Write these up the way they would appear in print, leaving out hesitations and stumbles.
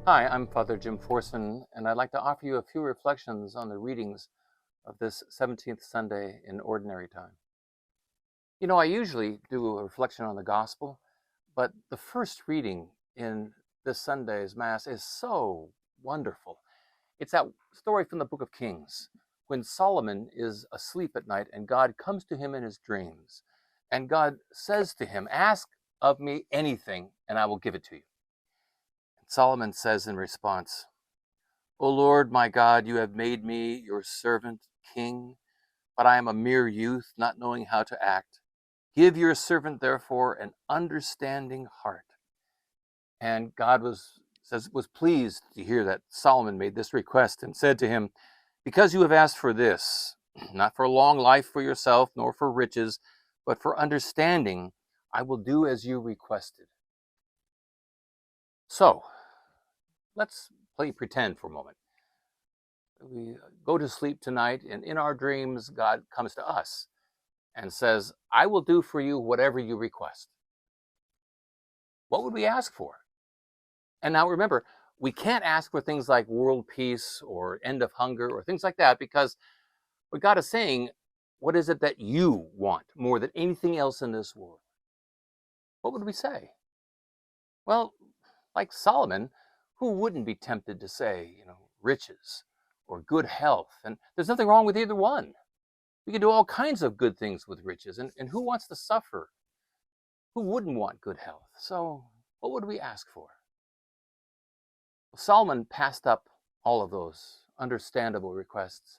Hi, I'm Father Jim Forson, and I'd like to offer you a few reflections on the readings of this 17th Sunday in Ordinary Time. I usually do a reflection on the Gospel, but the first reading in this Sunday's Mass is so wonderful. It's that story from the book of Kings when Solomon is asleep at night and God comes to him in his dreams. And God says to him, "Ask of me anything, and I will give it to you." Solomon says in response, "O Lord my God, you have made me your servant, king, but I am a mere youth, not knowing how to act. Give your servant, therefore, an understanding heart." And God was pleased to hear that Solomon made this request and said to him, "Because you have asked for this, not for a long life for yourself, nor for riches, but for understanding, I will do as you requested." So, let's play pretend for a moment. We go to sleep tonight, and in our dreams, God comes to us and says, "I will do for you whatever you request." What would we ask for? And now remember, we can't ask for things like world peace or end of hunger or things like that, because what God is saying, what is it that you want more than anything else in this world? What would we say? Well, like Solomon, who wouldn't be tempted to say, riches or good health? And there's nothing wrong with either one. We can do all kinds of good things with riches. And who wants to suffer? Who wouldn't want good health? So, what would we ask for? Well, Solomon passed up all of those understandable requests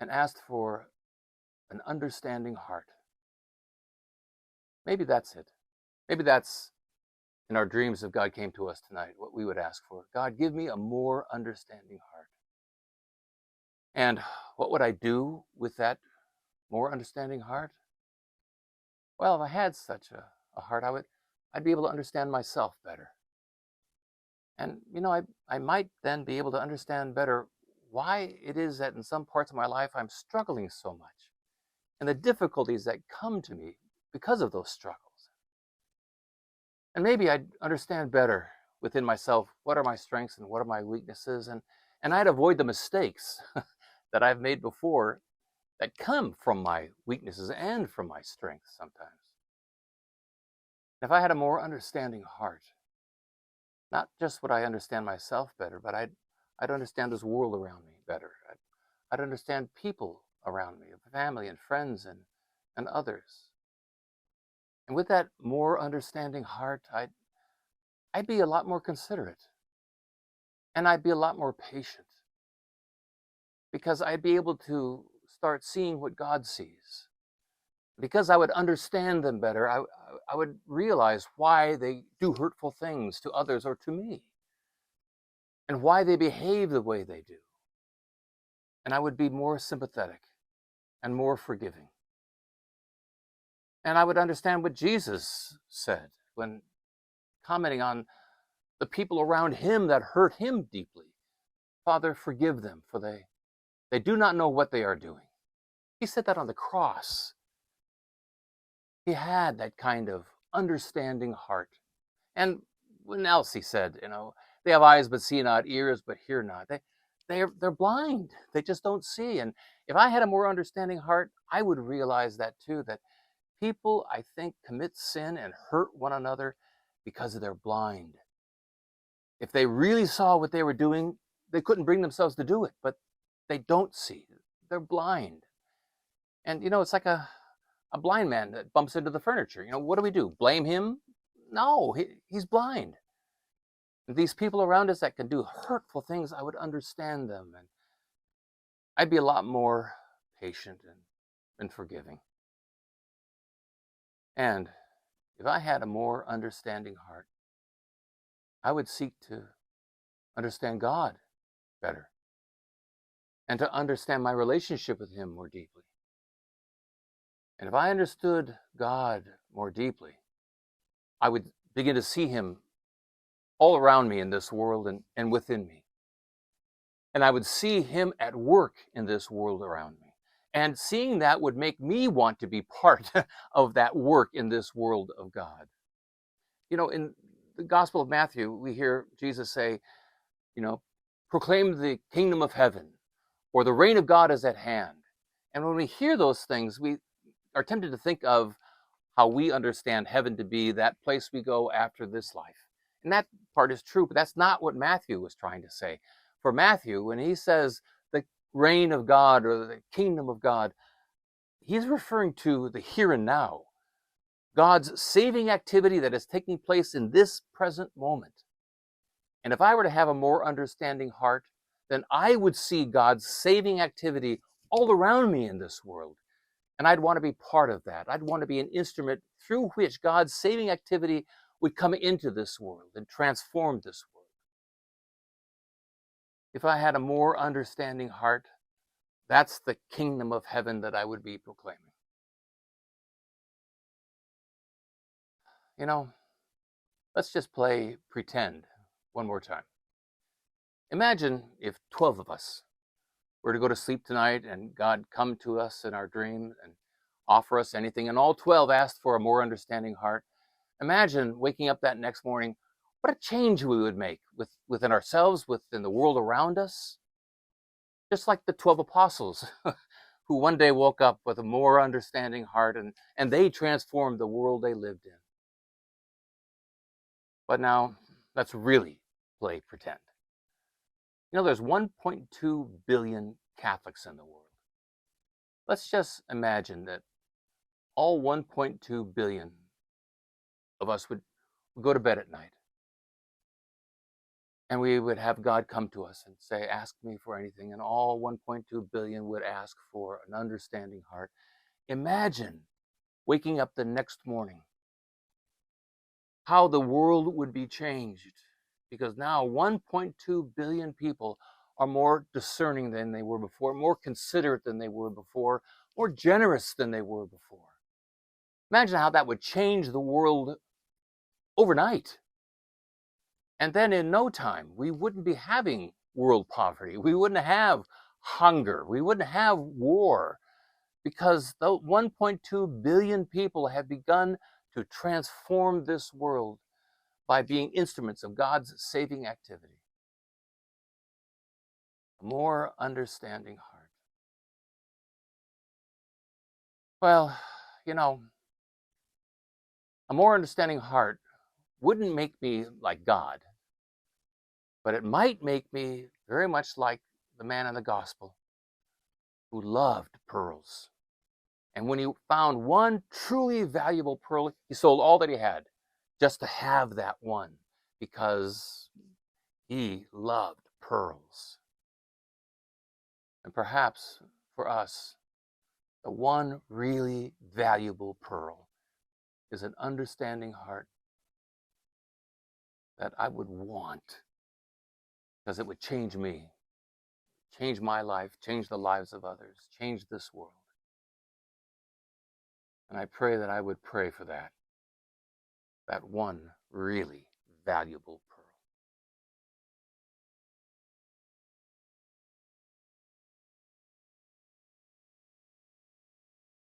and asked for an understanding heart. Maybe that's it. Maybe that's in our dreams, if God came to us tonight, what we would ask for. God, give me a more understanding heart. And what would I do with that more understanding heart? Well, if I had such a heart, I'd be able to understand myself better. And I might then be able to understand better why it is that in some parts of my life I'm struggling so much, and the difficulties that come to me because of those struggles. And maybe I'd understand better within myself what are my strengths and what are my weaknesses, and I'd avoid the mistakes that I've made before that come from my weaknesses and from my strengths sometimes. If I had a more understanding heart, not just would I understand myself better, but I'd understand this world around me better. I'd understand people around me, family and friends and others. And with that more understanding heart, I'd be a lot more considerate, and I'd be a lot more patient, because I'd be able to start seeing what God sees. Because I would understand them better, I would realize why they do hurtful things to others or to me, and why they behave the way they do. And I would be more sympathetic and more forgiving. And I would understand what Jesus said when commenting on the people around him that hurt him deeply. "Father, forgive them, for they do not know what they are doing." He said that on the cross. He had that kind of understanding heart. And when else he said, "They have eyes but see not, ears but hear not." They're blind. They just don't see. And if I had a more understanding heart, I would realize that too, that people, I think, commit sin and hurt one another because they're blind. If they really saw what they were doing, they couldn't bring themselves to do it, but they don't see. They're blind. And it's like a blind man that bumps into the furniture. What do we do? Blame him? No, he's blind. These people around us that can do hurtful things, I would understand them, and I'd be a lot more patient and forgiving. And if I had a more understanding heart, I would seek to understand God better and to understand my relationship with him more deeply. And if I understood God more deeply, I would begin to see him all around me in this world and within me. And I would see him at work in this world around me. And seeing that would make me want to be part of that work in this world of God. In the Gospel of Matthew, we hear Jesus say, you know, proclaim the kingdom of heaven, or the reign of God is at hand. And when we hear those things, we are tempted to think of how we understand heaven to be that place we go after this life. And that part is true, but that's not what Matthew was trying to say. For Matthew, when he says the reign of God or the kingdom of God, he's referring to the here and now, God's saving activity that is taking place in this present moment. And if I were to have a more understanding heart, then I would see God's saving activity all around me in this world. And I'd want to be part of that. I'd want to be an instrument through which God's saving activity would come into this world and transform this world. If I had a more understanding heart, that's the kingdom of heaven that I would be proclaiming. You know, let's just play pretend one more time. Imagine if 12 of us were to go to sleep tonight and God come to us in our dream and offer us anything, and all 12 asked for a more understanding heart. Imagine waking up that next morning, what a change we would make within ourselves, within the world around us. Just like the 12 apostles who one day woke up with a more understanding heart, and they transformed the world they lived in. But now, let's really play pretend. You know, there's 1.2 billion Catholics in the world. Let's just imagine that all 1.2 billion of us would go to bed at night. And we would have God come to us and say, ask me for anything. And all 1.2 billion would ask for an understanding heart. Imagine waking up the next morning, how the world would be changed. Because now 1.2 billion people are more discerning than they were before, more considerate than they were before, more generous than they were before. Imagine how that would change the world overnight. And then in no time, we wouldn't be having world poverty. We wouldn't have hunger. We wouldn't have war, because the 1.2 billion people have begun to transform this world by being instruments of God's saving activity. A more understanding heart. Well, you know, a more understanding heart wouldn't make me like God, but it might make me very much like the man in the gospel who loved pearls. And when he found one truly valuable pearl, he sold all that he had just to have that one, because he loved pearls. And perhaps for us, the one really valuable pearl is an understanding heart that I would want, because it would change me, change my life, change the lives of others, change this world. And I pray that I would pray for that one really valuable